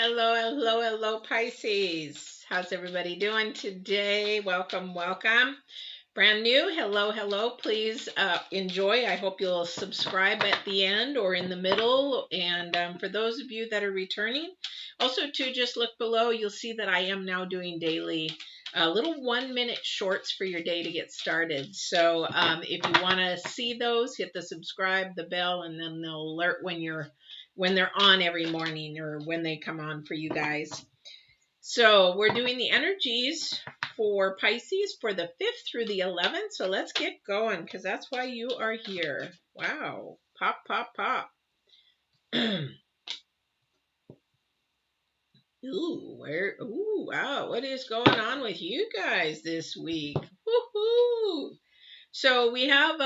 Hello, hello, hello, Pisces. How's everybody doing today? Welcome, welcome. Brand new, hello, hello. Please enjoy. I hope you'll subscribe at the end or in the middle. And for those of you that are returning, also to just look below, you'll see that I am now doing daily little 1-minute shorts for your day to get started. So if you want to see those, hit the subscribe, the bell, and then they'll alert when they're on every morning or when they come on for you guys. So we're doing the energies for Pisces for the 5th through the 11th. So let's get going because that's why you are here. Wow. Pop, pop, pop. Ooh, wow. What is going on with you guys this week? Woohoo. So we have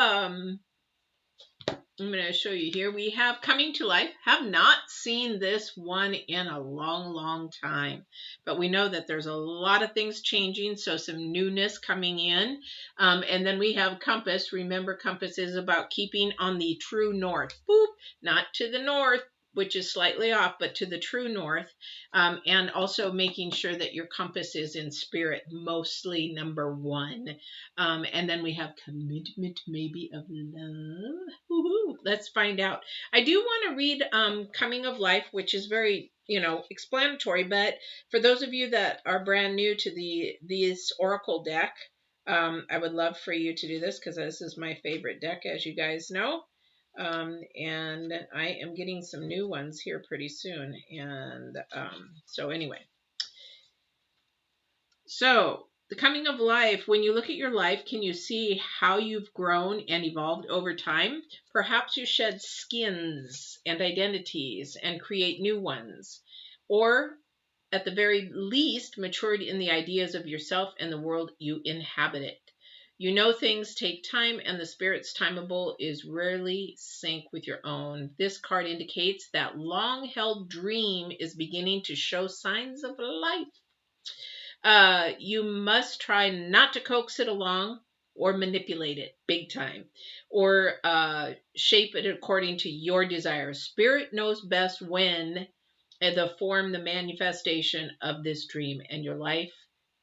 I'm going to show you here. We have Coming to Life. Have not seen this one in a long, long time. But we know that there's a lot of things changing, so some newness coming in. And then we have Compass. Remember, Compass is about keeping on the true north. Boop, not to the north, which is slightly off, but to the true north. And also making sure that your compass is in spirit, mostly number 1. And then we have commitment, maybe of love. Woo-hoo. Let's find out. I do want to read Coming of Life, which is very, explanatory. But for those of you that are brand new to this Oracle deck, I would love for you to do this because this is my favorite deck, as you guys know. And I am getting some new ones here pretty soon. And so anyway. So the Coming of Life, when you look at your life, can you see how you've grown and evolved over time? Perhaps you shed skins and identities and create new ones. Or at the very least, matured in the ideas of yourself and the world you inhabit. You know things take time and the spirit's timeable is rarely sync with your own. This card indicates that long-held dream is beginning to show signs of life. You must try not to coax it along or manipulate it big time or shape it according to your desires. Spirit knows best when the manifestation of this dream, and your life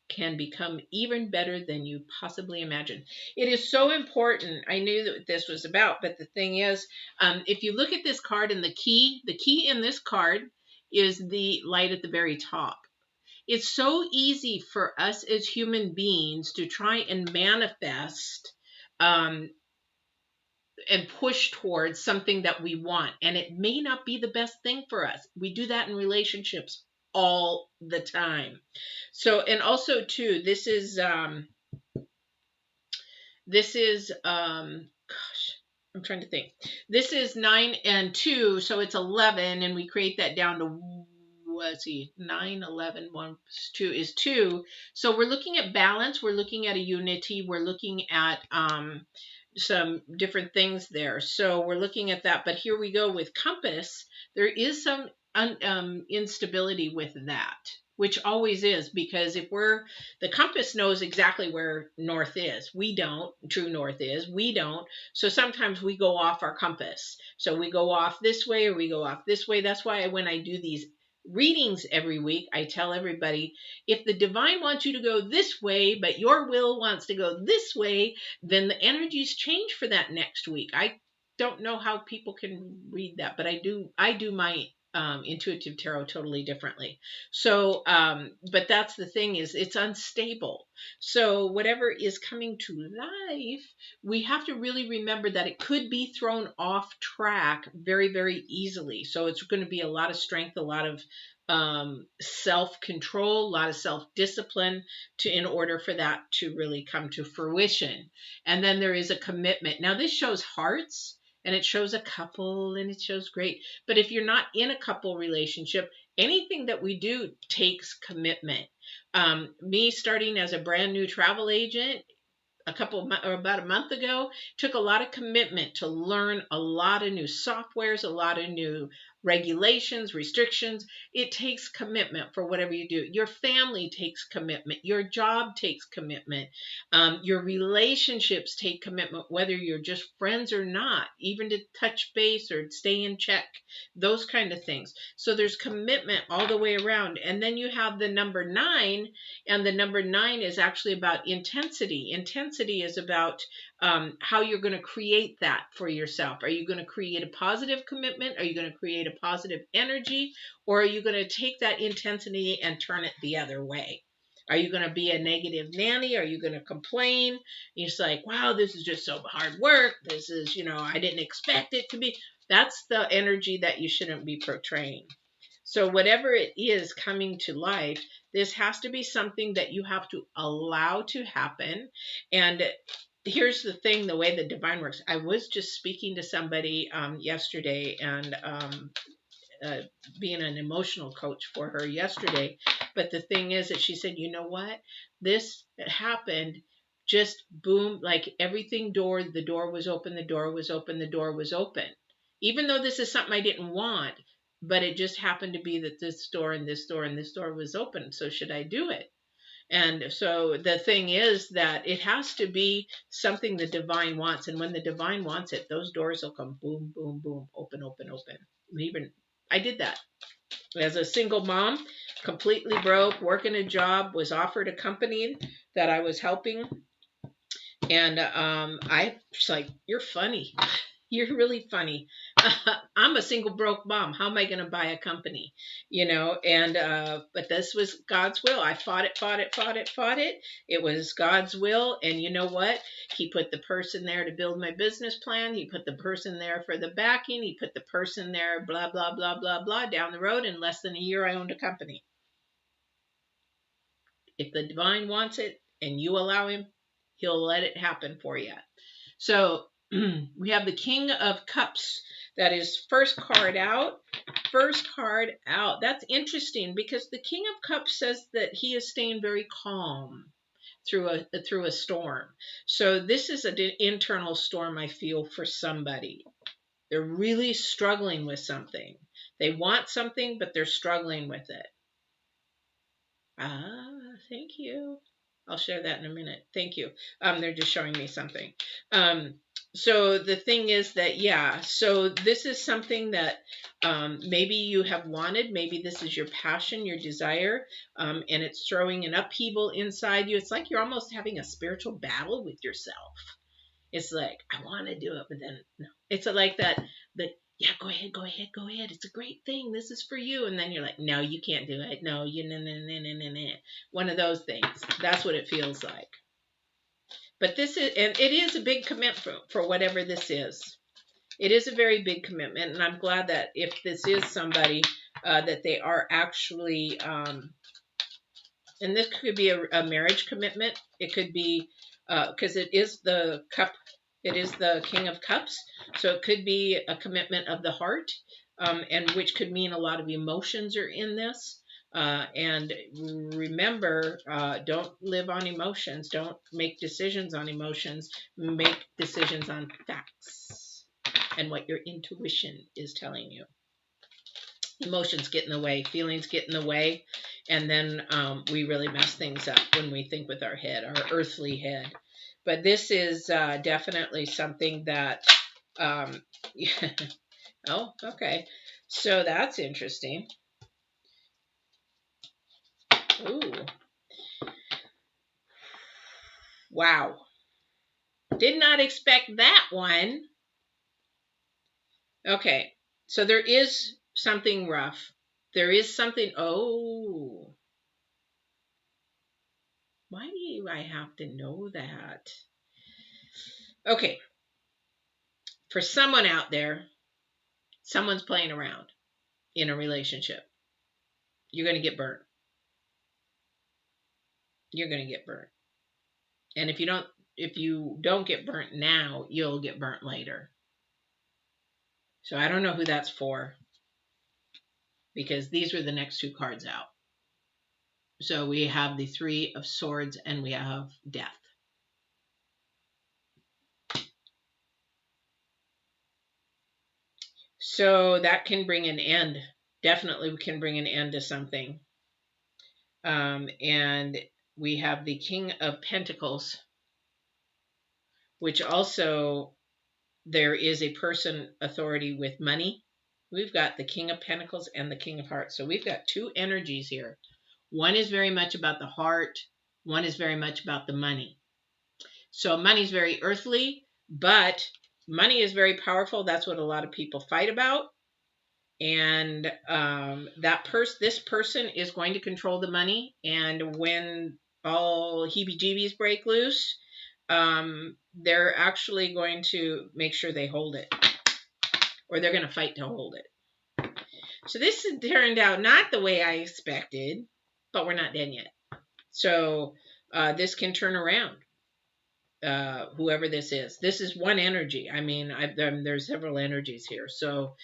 can become even better than you possibly imagined. It is so important. I knew that this was about, but the thing is, if you look at this card and the key in this card is the light at the very top. It's so easy for us as human beings to try and manifest and push towards something that we want. And it may not be the best thing for us. We do that in relationships all the time. So, and also too, this is gosh, I'm trying to think. This is 9 and 2, so it's 11, and we create that down to, let's see, 9, 11, 1, 2 is 2. So we're looking at balance. We're looking at a unity. We're looking at some different things there. So we're looking at that. But here we go with Compass. There is some instability with that, which always is, because if the compass knows exactly where north is. We don't. True north is. We don't. So sometimes we go off our compass. So we go off this way or we go off this way. That's why when I do these readings every week, I tell everybody, if the divine wants you to go this way, but your will wants to go this way, then the energies change for that next week. I don't know how people can read that, but I do my intuitive tarot totally differently. So, but that's the thing, is it's unstable. So whatever is coming to life, we have to really remember that it could be thrown off track very, very easily. So it's going to be a lot of strength, a lot of self-control, a lot of self-discipline in order for that to really come to fruition. And then there is a commitment. Now this shows hearts. And it shows a couple, and it shows great. But if you're not in a couple relationship, anything that we do takes commitment. Me starting as a brand new travel agent about a month ago took a lot of commitment to learn a lot of new softwares, a lot of new regulations, restrictions. It takes commitment for whatever you do. Your family takes commitment. Your job takes commitment. Your relationships take commitment, whether you're just friends or not, even to touch base or stay in check, those kind of things. So there's commitment all the way around. And then you have the number 9, and the number 9 is actually about intensity. Intensity is about how you're going to create that for yourself. Are you going to create a positive commitment? Are you going to create a positive energy? Or are you going to take that intensity and turn it the other way? Are you going to be a negative nanny? Are you going to complain? It's like, wow, this is just so hard work. This is, I didn't expect it to be. That's the energy that you shouldn't be portraying. So whatever it is coming to life, this has to be something that you have to allow to happen. And here's the thing, the way the divine works. I was just speaking to somebody yesterday, and being an emotional coach for her yesterday. But the thing is that she said, you know what? This happened just boom, like everything the door was open, the door was open, the door was open. Even though this is something I didn't want, but it just happened to be that this door and this door and this door was open. So should I do it? And so the thing is that it has to be something the divine wants. And when the divine wants it, those doors will come boom, boom, boom, open, open, open. Even I did that as a single mom, completely broke, working a job, was offered a company that I was helping. And I was like, you're funny. You're really funny. I'm a single broke mom. How am I going to buy a company? And but this was God's will. I fought it. It was God's will. And you know what? He put the person there to build my business plan. He put the person there for the backing. He put the person there, blah, blah, blah, blah, blah, down the road. In less than a year, I owned a company. If the divine wants it and you allow him, he'll let it happen for you. So we have the King of Cups. That is first card out. First card out. That's interesting because the King of Cups says that he is staying very calm through a storm. So this is an internal storm, I feel, for somebody. They're really struggling with something. They want something, but they're struggling with it. Thank you. I'll share that in a minute. Thank you. They're just showing me something. So the thing is that, so this is something that maybe you have wanted. Maybe this is your passion, your desire, and it's throwing an upheaval inside you. It's like you're almost having a spiritual battle with yourself. It's like, I want to do it, but then no. It's like that, yeah, go ahead. It's a great thing. This is for you. And then you're like, no, you can't do it. No, no. One of those things. That's what it feels like. But this is, and it is a big commitment for whatever this is. It is a very big commitment. And I'm glad that if this is somebody, that they are actually, and this could be a marriage commitment. It could be, because it is the cup. It is the King of Cups. So it could be a commitment of the heart, and which could mean a lot of emotions are in this. And remember, don't live on emotions. Don't make decisions on emotions. Make decisions on facts and what your intuition is telling you. Emotions get in the way. Feelings get in the way. And then we really mess things up when we think with our head, our earthly head. But this is definitely something that, oh, okay. So that's interesting. Ooh. Wow. Did not expect that one. Okay. So there is something rough. There is something, oh. Why do I have to know that? Okay. For someone out there, someone's playing around in a relationship. You're going to get burnt. You're going to get burnt. And if you don't get burnt now, you'll get burnt later. So I don't know who that's for, because these were the next two cards out. So we have the Three of Swords and we have Death. So that can bring an end. Definitely can bring an end to something. And we have the King of Pentacles, which also there is a person authority with money. We've got the King of Pentacles and the King of Hearts. So we've got two energies here. One is very much about the heart. One is very much about the money. So money is very earthly, but money is very powerful. That's what a lot of people fight about. And this person is going to control the money. And when all heebie-jeebies break loose, they're actually going to make sure they hold it, or they're going to fight to hold it. So this turned out not the way I expected, but we're not done yet. So this can turn around. Whoever this is one energy. I mean, there's several energies here. So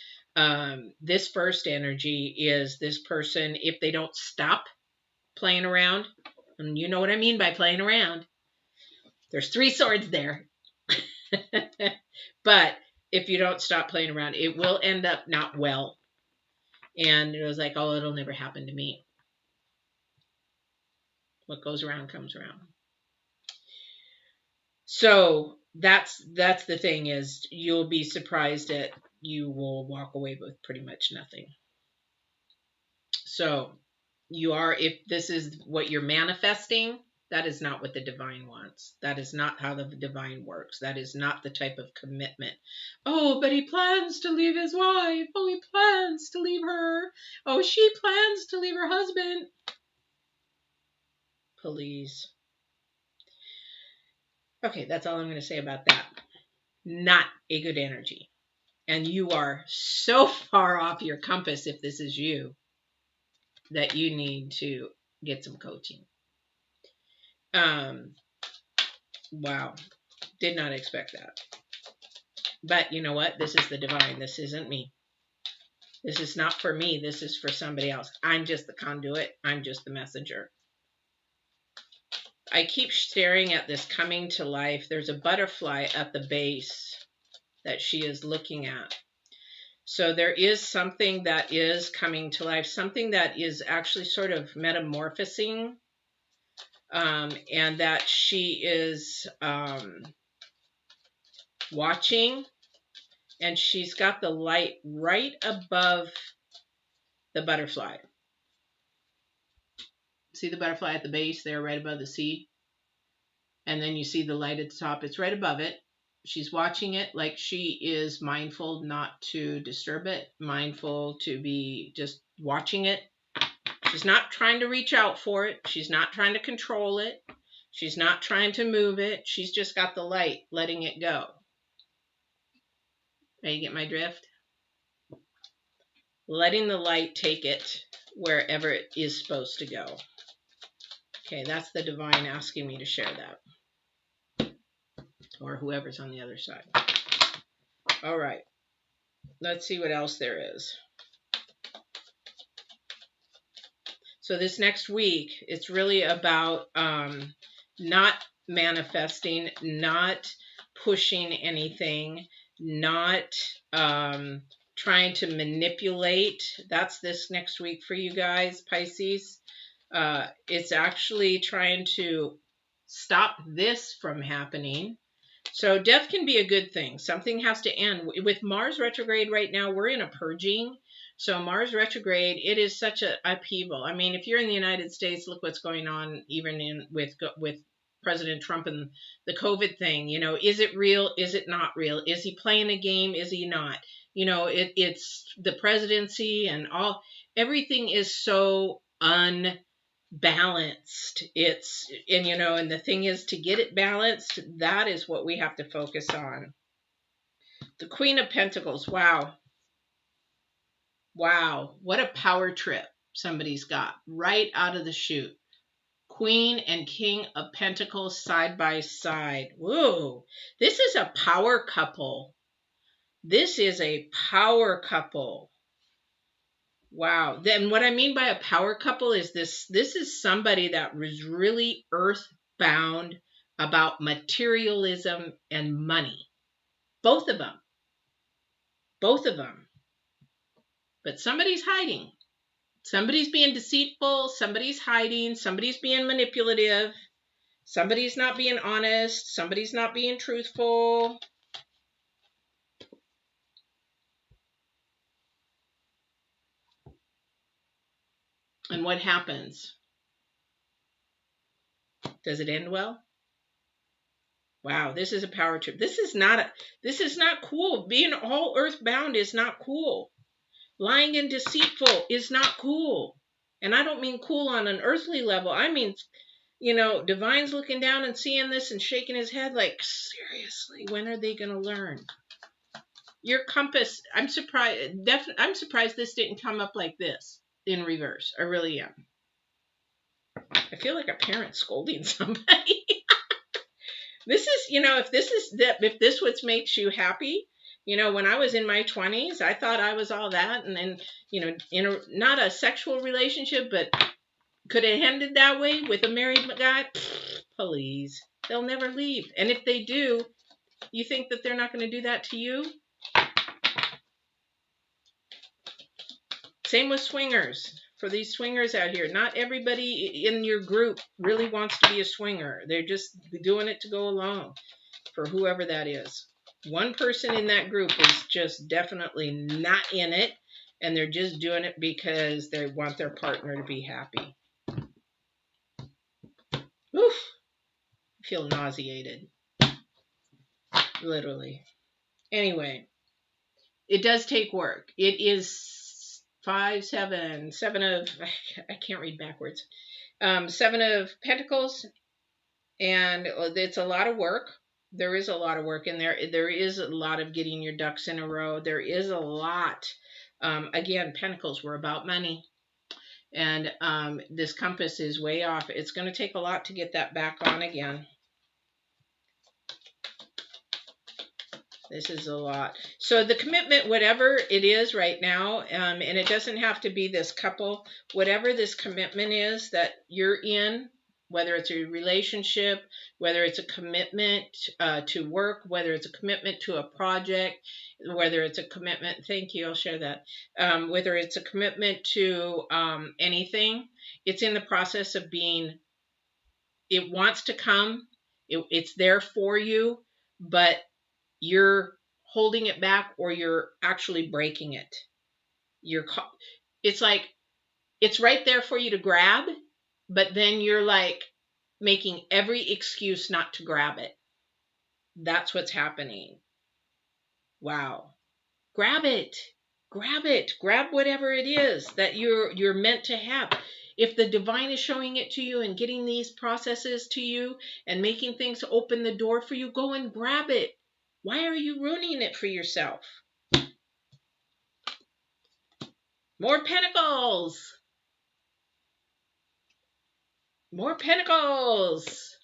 this first energy is this person, if they don't stop playing around, and you know what I mean by playing around, there's three swords there. But if you don't stop playing around, it will end up not well. And it was like, oh, it'll never happen to me. What goes around comes around. So that's the thing, is you'll be surprised that you will walk away with pretty much nothing. So if this is what you're manifesting, that is not what the divine wants. That is not how the divine works. That is not the type of commitment. Oh, but he plans to leave his wife. Oh, he plans to leave her. Oh, she plans to leave her husband. Please. Okay, that's all I'm going to say about that. Not a good energy. And you are so far off your compass, if this is you, that you need to get some coaching. Wow. Did not expect that. But you know what? This is the divine. This isn't me. This is not for me. This is for somebody else. I'm just the conduit. I'm just the messenger. I keep staring at this coming to life. There's a butterfly at the base that she is looking at. So there is something that is coming to life, something that is actually sort of metamorphosing, and that she is watching, and she's got the light right above the butterfly. See the butterfly at the base there, right above the sea? And then you see the light at the top. It's right above it. She's watching it like she is mindful not to disturb it, mindful to be just watching it. She's not trying to reach out for it. She's not trying to control it. She's not trying to move it. She's just got the light, letting it go. Now you get my drift? Letting the light take it wherever it is supposed to go. Okay, that's the divine asking me to share that. Or whoever's on the other side. All right. Let's see what else there is. So this next week, it's really about not manifesting, not pushing anything, not trying to manipulate. That's this next week for you guys, Pisces. It's actually trying to stop this from happening. So death can be a good thing. Something has to end. With Mars retrograde right now, we're in a purging. So Mars retrograde, it is such an upheaval. I mean, if you're in the United States, look what's going on even with President Trump and the COVID thing. You know, is it real? Is it not real? Is he playing a game? Is he not? You know, it's the presidency and everything is so unbalanced. And the thing is, to get it balanced, that is what we have to focus on. The Queen of Pentacles. Wow, what a power trip somebody's got right out of the chute. Queen and King of Pentacles side by side. Whoa, this is a power couple. This is a power couple. Wow. Then what I mean by a power couple is this is somebody that was really earthbound about materialism and money. Both of them. But somebody's hiding. Somebody's being deceitful. Somebody's hiding. Somebody's being manipulative. Somebody's not being honest. Somebody's not being truthful. And what happens? Does it end well? Wow, this is a power trip. This is not cool. Being all earthbound is not cool. Lying and deceitful is not cool. And I don't mean cool on an earthly level. I mean, Divine's looking down and seeing this and shaking his head like, seriously, when are they going to learn? Your compass, I'm surprised this didn't come up like this in reverse. I really am. I feel like a parent scolding somebody. This is, if this what makes you happy, when I was in my 20s, I thought I was all that. And then, not a sexual relationship, but could it have ended that way with a married guy? Please. They'll never leave. And if they do, you think that they're not going to do that to you? Same with swingers. For these swingers out here, not everybody in your group really wants to be a swinger. They're just doing it to go along for whoever that is. One person in that group is just definitely not in it, and they're just doing it because they want their partner to be happy. Oof. I feel nauseated. Literally. Anyway, it does take work. It is 7 of, I can't read backwards. 7 of Pentacles, and it's a lot of work. There is a lot of work in there. There is a lot of getting your ducks in a row. There is a lot. Again, Pentacles were about money, and this compass is way off. It's going to take a lot to get that back on again. This is a lot. So the commitment, whatever it is right now, and it doesn't have to be this couple, whatever this commitment is that you're in, whether it's a relationship, whether it's a commitment to work, whether it's a commitment to a project, whether it's a commitment, thank you, I'll share that, whether it's a commitment to anything, it's in the process of being, it wants to come, it's there for you, but you're holding it back, or you're actually breaking it. It's like it's right there for you to grab, but then you're like making every excuse not to grab it. That's what's happening. Wow. Grab it. Grab whatever it is that you're meant to have. If the divine is showing it to you and getting these processes to you and making things open the door for you, go and grab it. Why are you ruining it for yourself? More Pentacles. More Pentacles.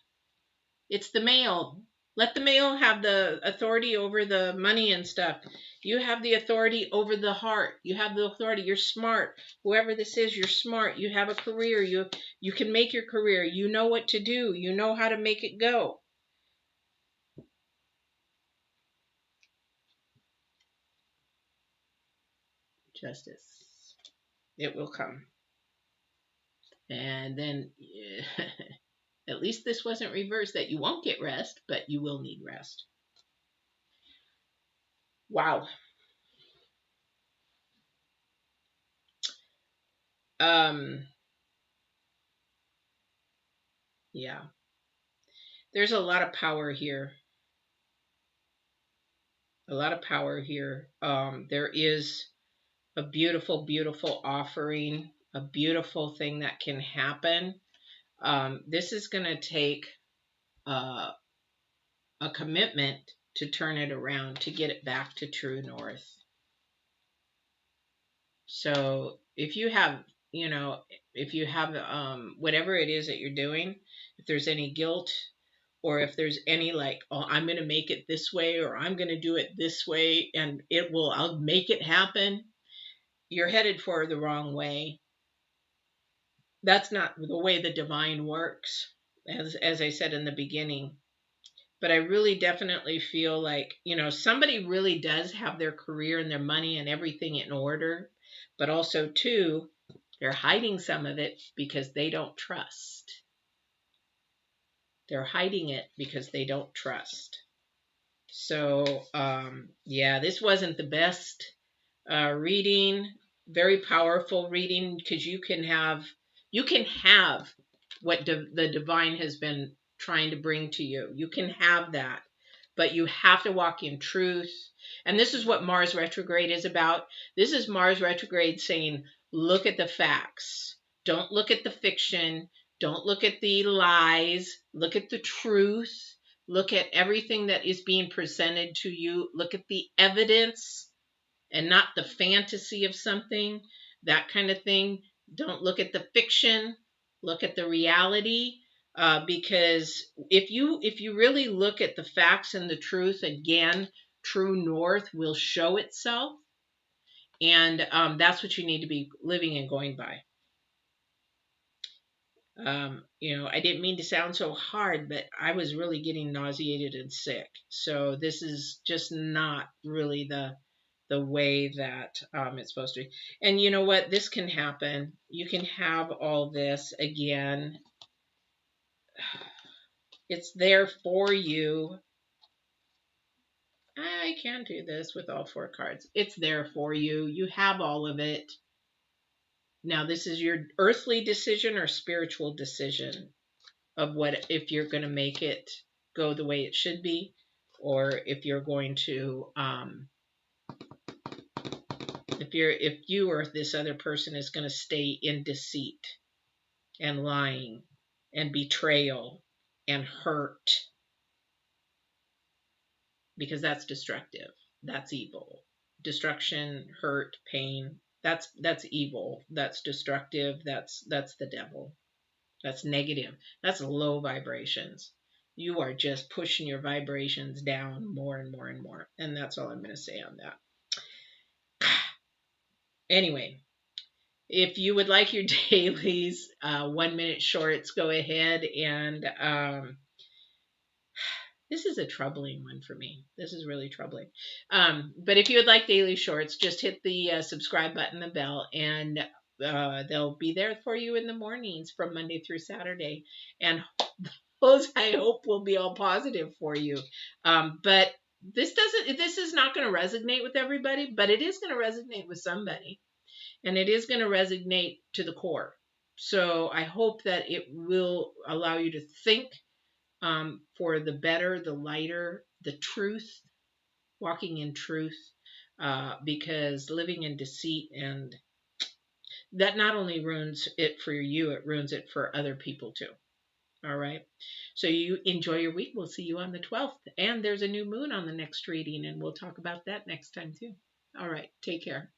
It's the male. Let the male have the authority over the money and stuff. You have the authority over the heart. You have the authority. You're smart. Whoever this is, you're smart. You have a career. You can make your career. You know what to do. You know how to make it go. Justice. It will come. And then at least this wasn't reversed, that you won't get rest, but you will need rest. Wow. Yeah. There's a lot of power here. A lot of power here. There is a beautiful, beautiful offering, a beautiful thing that can happen. This is going to take a commitment to turn it around, to get it back to true north. So if you have, whatever it is that you're doing, if there's any guilt, or if there's any like, oh, I'm going to make it this way, or I'm going to do it this way, and I'll make it happen, you're headed for the wrong way. That's not the way the divine works, as I said in the beginning. but I really definitely feel like, somebody really does have their career and their money and everything in order, but also too, they're hiding some of it because they don't trust. They're hiding it because they don't trust. So, yeah, this wasn't the best reading, very powerful reading, because you can have what the divine has been trying to bring to you. You can have that, but you have to walk in truth. And this is what Mars retrograde is about. This is Mars retrograde saying, look at the facts. Don't look at the fiction. Don't look at the lies. Look at the truth. Look at everything that is being presented to you. Look at the evidence and not the fantasy of something, that kind of thing. Don't look at the fiction, look at the reality. Because if you really look at the facts and the truth, again, true north will show itself, and that's what you need to be living and going by. I didn't mean to sound so hard, but I was really getting nauseated and sick. So this is just not really the way that it's supposed to be. And you know what? This can happen. You can have all this again. It's there for you. I can do this with all 4 cards. It's there for you. You have all of it. Now, this is your earthly decision or spiritual decision of what, if you're going to make it go the way it should be, or if you're going to if you or this other person is going to stay in deceit and lying and betrayal and hurt, because that's destructive. That's evil. Destruction, hurt, pain, that's evil. That's destructive. That's the devil. That's negative. That's low vibrations. You are just pushing your vibrations down more and more and more. And that's all I'm going to say on that. Anyway, if you would like your dailies, 1 minute shorts, go ahead and this is a troubling one for me. This is really troubling. But if you would like daily shorts, just hit the subscribe button, the bell, and they'll be there for you in the mornings from Monday through Saturday. And those, I hope, will be all positive for you. But this is not going to resonate with everybody, but it is going to resonate with somebody. And it is going to resonate to the core. So I hope that it will allow you to think for the better, the lighter, the truth, walking in truth, because living in deceit, and that not only ruins it for you, it ruins it for other people too. All right. So you enjoy your week. We'll see you on the 12th. And there's a new moon on the next reading, and we'll talk about that next time too. All right. Take care.